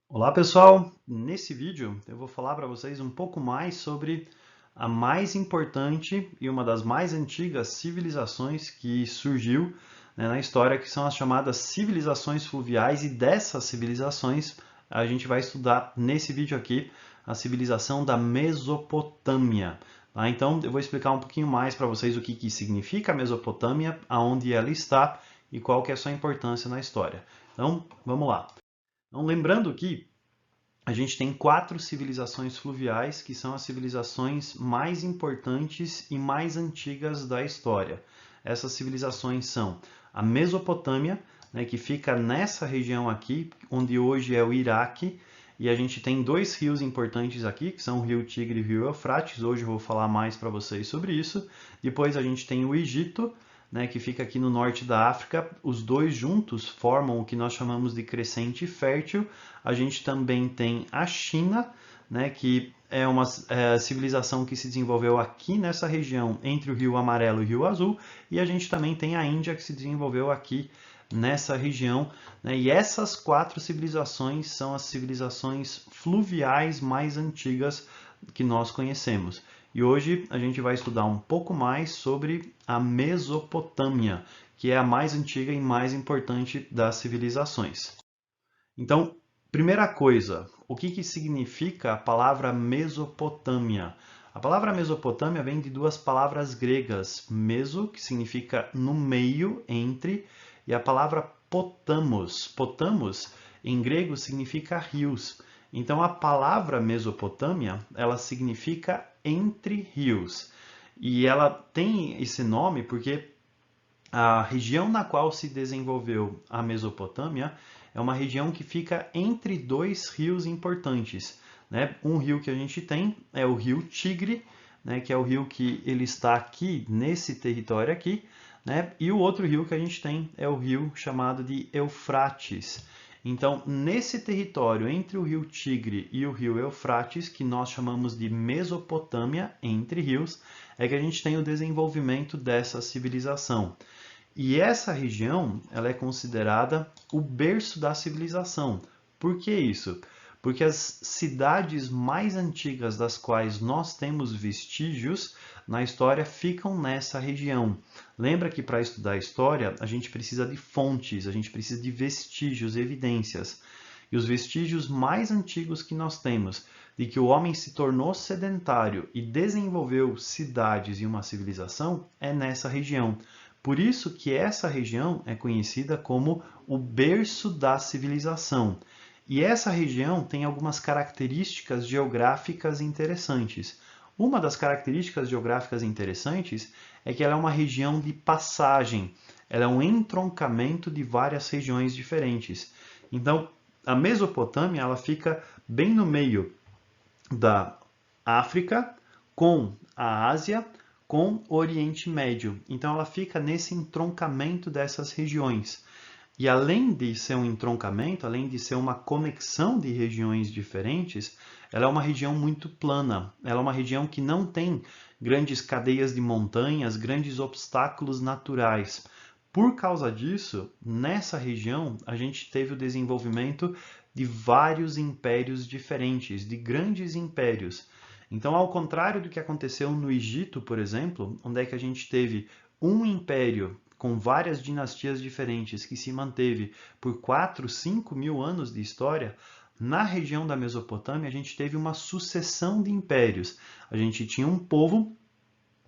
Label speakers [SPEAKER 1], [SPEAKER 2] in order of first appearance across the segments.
[SPEAKER 1] Olá pessoal, nesse vídeo eu vou falar para vocês um pouco mais sobre a mais importante e uma das mais antigas civilizações que surgiu, na história, que são as chamadas civilizações fluviais, e dessas civilizações a gente vai estudar nesse vídeo aqui a civilização da Mesopotâmia. Tá? Então eu vou explicar um pouquinho mais para vocês o que significa a Mesopotâmia, aonde ela está e qual que é a sua importância na história. Então vamos lá. Então, lembrando que a gente tem 4 civilizações fluviais, que são as civilizações mais importantes e mais antigas da história. Essas civilizações são a Mesopotâmia, que fica nessa região aqui, onde hoje é o Iraque, e a gente tem dois rios importantes aqui, que são o rio Tigre e o rio Eufrates. Hoje eu vou falar mais para vocês sobre isso. Depois a gente tem o Egito, que fica aqui no norte da África. Os dois juntos formam o que nós chamamos de crescente fértil. A gente também tem a China, que é uma civilização que se desenvolveu aqui nessa região, entre o Rio Amarelo e o Rio Azul, e a gente também tem a Índia, que se desenvolveu aqui nessa região, e essas 4 civilizações são as civilizações fluviais mais antigas que nós conhecemos. E hoje a gente vai estudar um pouco mais sobre a Mesopotâmia, que é a mais antiga e mais importante das civilizações. Então, primeira coisa, o que significa a palavra Mesopotâmia? A palavra Mesopotâmia vem de duas palavras gregas, meso, que significa no meio, entre, e a palavra potamos. Potamos, em grego, significa rios. Então, a palavra Mesopotâmia, ela significa entre rios. E ela tem esse nome porque a região na qual se desenvolveu a Mesopotâmia é uma região que fica entre dois rios importantes. Um rio que a gente tem é o rio Tigre, que é o rio que ele está aqui, nesse território aqui, e o outro rio que a gente tem é o rio chamado de Eufrates. Então, nesse território entre o rio Tigre e o rio Eufrates, que nós chamamos de Mesopotâmia, entre rios, é que a gente tem o desenvolvimento dessa civilização. E essa região, ela é considerada o berço da civilização. Por que isso? Porque as cidades mais antigas das quais nós temos vestígios na história ficam nessa região. Lembra que para estudar a história, a gente precisa de fontes, a gente precisa de vestígios, evidências. E os vestígios mais antigos que nós temos de que o homem se tornou sedentário e desenvolveu cidades e uma civilização é nessa região. Por isso que essa região é conhecida como o berço da civilização. E essa região tem algumas características geográficas interessantes. Uma das características geográficas interessantes é que ela é uma região de passagem. Ela é um entroncamento de várias regiões diferentes. Então, a Mesopotâmia ela fica bem no meio da África com a Ásia, com o Oriente Médio. Então ela fica nesse entroncamento dessas regiões. E além de ser um entroncamento, além de ser uma conexão de regiões diferentes, ela é uma região muito plana. Ela é uma região que não tem grandes cadeias de montanhas, grandes obstáculos naturais. Por causa disso, nessa região, a gente teve o desenvolvimento de vários impérios diferentes, de grandes impérios. Então, ao contrário do que aconteceu no Egito, por exemplo, onde é que a gente teve um império com várias dinastias diferentes que se manteve por 4, 5 mil anos de história, na região da Mesopotâmia a gente teve uma sucessão de impérios. A gente tinha um povo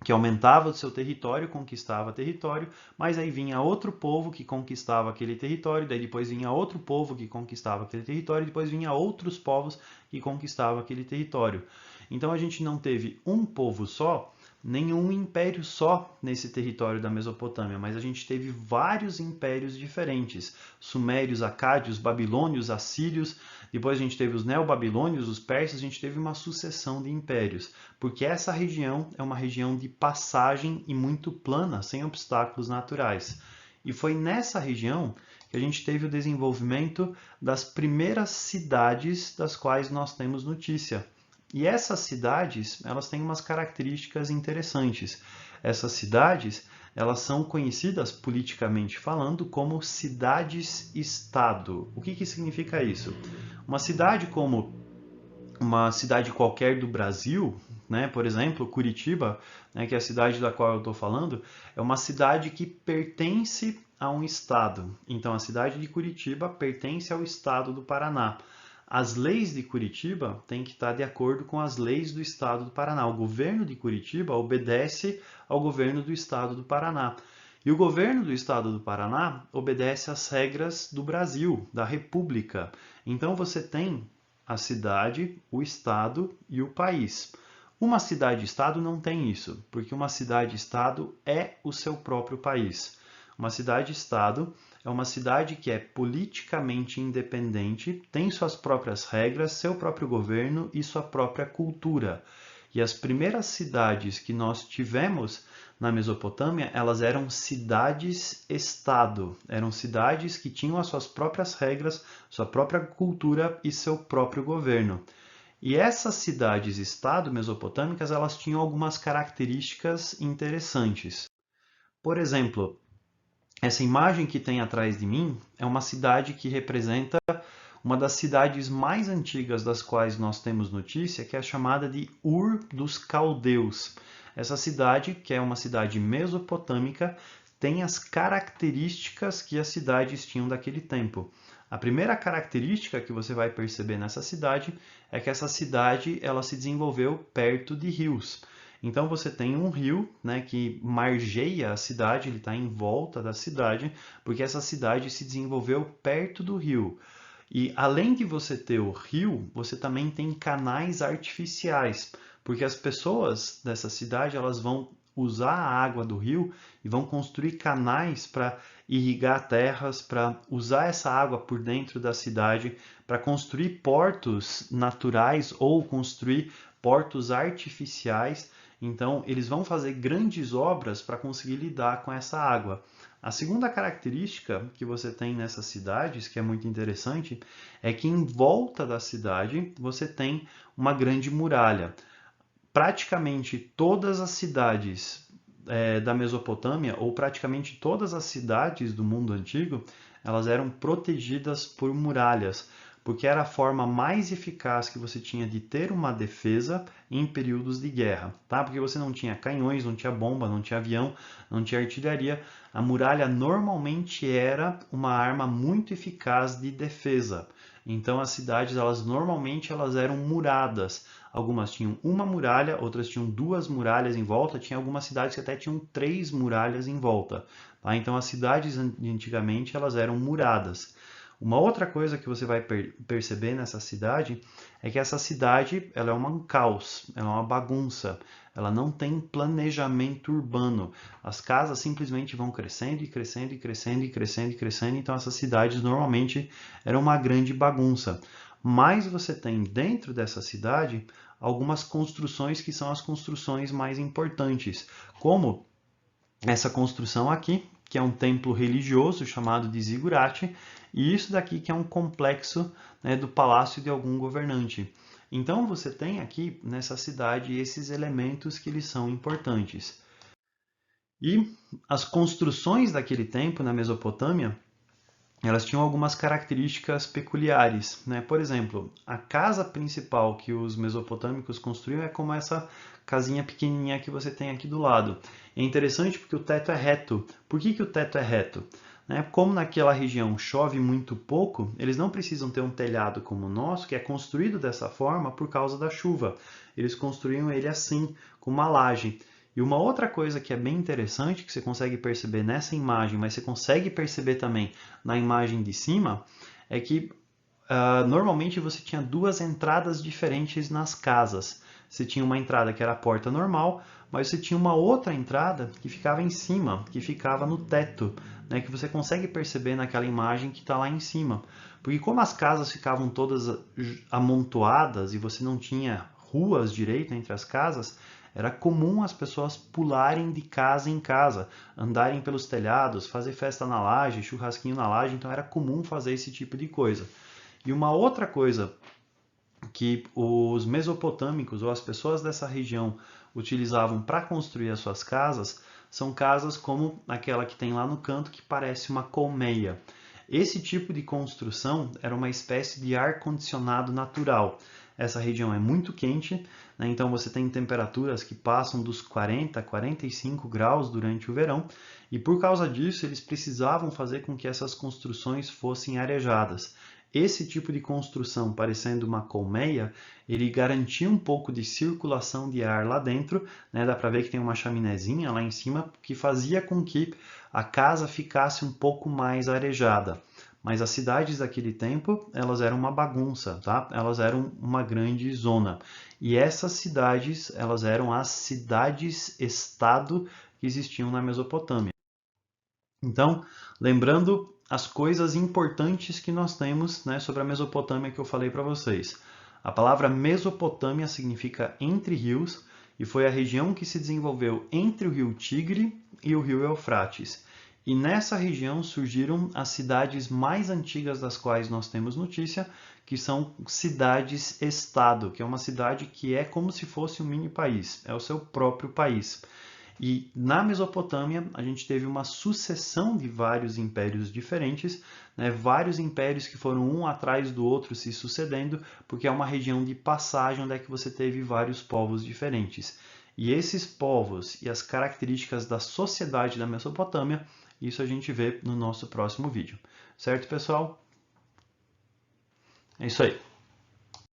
[SPEAKER 1] que aumentava o seu território, conquistava território, mas aí vinha outro povo que conquistava aquele território, daí depois vinha outro povo que conquistava aquele território, depois vinha outros povos que conquistavam aquele território. Então a gente não teve um povo só, nenhum império só nesse território da Mesopotâmia, mas a gente teve vários impérios diferentes: sumérios, acádios, babilônios, assírios. Depois a gente teve os neobabilônios, os persas. A gente teve uma sucessão de impérios, porque essa região é uma região de passagem e muito plana, sem obstáculos naturais. E foi nessa região que a gente teve o desenvolvimento das primeiras cidades das quais nós temos notícia. E essas cidades, elas têm umas características interessantes. Essas cidades, elas são conhecidas politicamente falando como cidades-estado. O que significa isso? Uma cidade como uma cidade qualquer do Brasil, né, por exemplo, Curitiba, né, que é a cidade da qual eu estou falando, é uma cidade que pertence a um estado. Então, a cidade de Curitiba pertence ao estado do Paraná. As leis de Curitiba têm que estar de acordo com as leis do estado do Paraná. O governo de Curitiba obedece ao governo do estado do Paraná. E o governo do estado do Paraná obedece às regras do Brasil, da República. Então, você tem a cidade, o estado e o país. Uma cidade-estado não tem isso, porque uma cidade-estado é o seu próprio país. Uma cidade-estado é uma cidade que é politicamente independente, tem suas próprias regras, seu próprio governo e sua própria cultura. E as primeiras cidades que nós tivemos na Mesopotâmia, elas eram cidades-estado. Eram cidades que tinham as suas próprias regras, sua própria cultura e seu próprio governo. E essas cidades-estado mesopotâmicas, elas tinham algumas características interessantes. Por exemplo, essa imagem que tem atrás de mim é uma cidade que representa uma das cidades mais antigas das quais nós temos notícia, que é chamada de Ur dos Caldeus. Essa cidade, que é uma cidade mesopotâmica, tem as características que as cidades tinham daquele tempo. A primeira característica que você vai perceber nessa cidade é que essa cidade ela se desenvolveu perto de rios. Então você tem um rio, né, que margeia a cidade, ele está em volta da cidade, porque essa cidade se desenvolveu perto do rio. E além de você ter o rio, você também tem canais artificiais, porque as pessoas dessa cidade elas vão usar a água do rio e vão construir canais para irrigar terras, para usar essa água por dentro da cidade, para construir portos naturais ou construir portos artificiais. Então, eles vão fazer grandes obras para conseguir lidar com essa água. A segunda característica que você tem nessas cidades, que é muito interessante, é que em volta da cidade você tem uma grande muralha. Praticamente todas as cidades da Mesopotâmia, ou praticamente todas as cidades do mundo antigo, elas eram protegidas por muralhas, porque era a forma mais eficaz que você tinha de ter uma defesa em períodos de guerra, tá? Porque você não tinha canhões, não tinha bomba, não tinha avião, não tinha artilharia. A muralha normalmente era uma arma muito eficaz de defesa. Então as cidades, normalmente eram muradas. Algumas tinham uma muralha, outras tinham duas muralhas em volta, tinha algumas cidades que até tinham 3 muralhas em volta. Tá? Então as cidades de antigamente elas eram muradas. Uma outra coisa que você vai perceber nessa cidade é que essa cidade ela é um caos, ela é uma bagunça, ela não tem planejamento urbano. As casas simplesmente vão crescendo e crescendo e crescendo e crescendo e crescendo, então essas cidades normalmente eram uma grande bagunça. Mas você tem dentro dessa cidade algumas construções que são as construções mais importantes, como essa construção aqui, que é um templo religioso chamado de Zigurate, e isso daqui que é um complexo, né, do palácio de algum governante. Então você tem aqui nessa cidade esses elementos que eles são importantes. E as construções daquele tempo na Mesopotâmia, elas tinham algumas características peculiares, né? Por exemplo, a casa principal que os mesopotâmicos construíam é como essa casinha pequenininha que você tem aqui do lado. É interessante porque o teto é reto. Por que o teto é reto? Como naquela região chove muito pouco, eles não precisam ter um telhado como o nosso, que é construído dessa forma por causa da chuva. Eles construíam ele assim, com uma laje. E uma outra coisa que é bem interessante, que você consegue perceber nessa imagem, mas você consegue perceber também na imagem de cima, é que normalmente você tinha duas entradas diferentes nas casas. Você tinha uma entrada que era a porta normal, mas você tinha uma outra entrada que ficava em cima, que ficava no teto, né, que você consegue perceber naquela imagem que está lá em cima. Porque como as casas ficavam todas amontoadas e você não tinha ruas direito entre as casas, era comum as pessoas pularem de casa em casa, andarem pelos telhados, fazer festa na laje, churrasquinho na laje, então era comum fazer esse tipo de coisa. E uma outra coisa que os mesopotâmicos ou as pessoas dessa região utilizavam para construir as suas casas são casas como aquela que tem lá no canto que parece uma colmeia. Esse tipo de construção era uma espécie de ar-condicionado natural. Essa região é muito quente, né? Então você tem temperaturas que passam dos 40 a 45 graus durante o verão, e por causa disso eles precisavam fazer com que essas construções fossem arejadas. Esse tipo de construção, parecendo uma colmeia, ele garantia um pouco de circulação de ar lá dentro, né? Dá para ver que tem uma chaminézinha lá em cima que fazia com que a casa ficasse um pouco mais arejada. Mas as cidades daquele tempo, elas eram uma bagunça, tá? Elas eram uma grande zona. E essas cidades, elas eram as cidades-estado que existiam na Mesopotâmia. Então, lembrando as coisas importantes que nós temos, né, sobre a Mesopotâmia que eu falei para vocês. A palavra Mesopotâmia significa entre rios e foi a região que se desenvolveu entre o rio Tigre e o rio Eufrates. E nessa região surgiram as cidades mais antigas das quais nós temos notícia, que são cidades-estado, que é uma cidade que é como se fosse um mini país, é o seu próprio país. E na Mesopotâmia, a gente teve uma sucessão de vários impérios diferentes, né? Vários impérios que foram um atrás do outro se sucedendo, porque é uma região de passagem onde é que você teve vários povos diferentes. E esses povos e as características da sociedade da Mesopotâmia, isso a gente vê no nosso próximo vídeo. Certo, pessoal? É isso aí.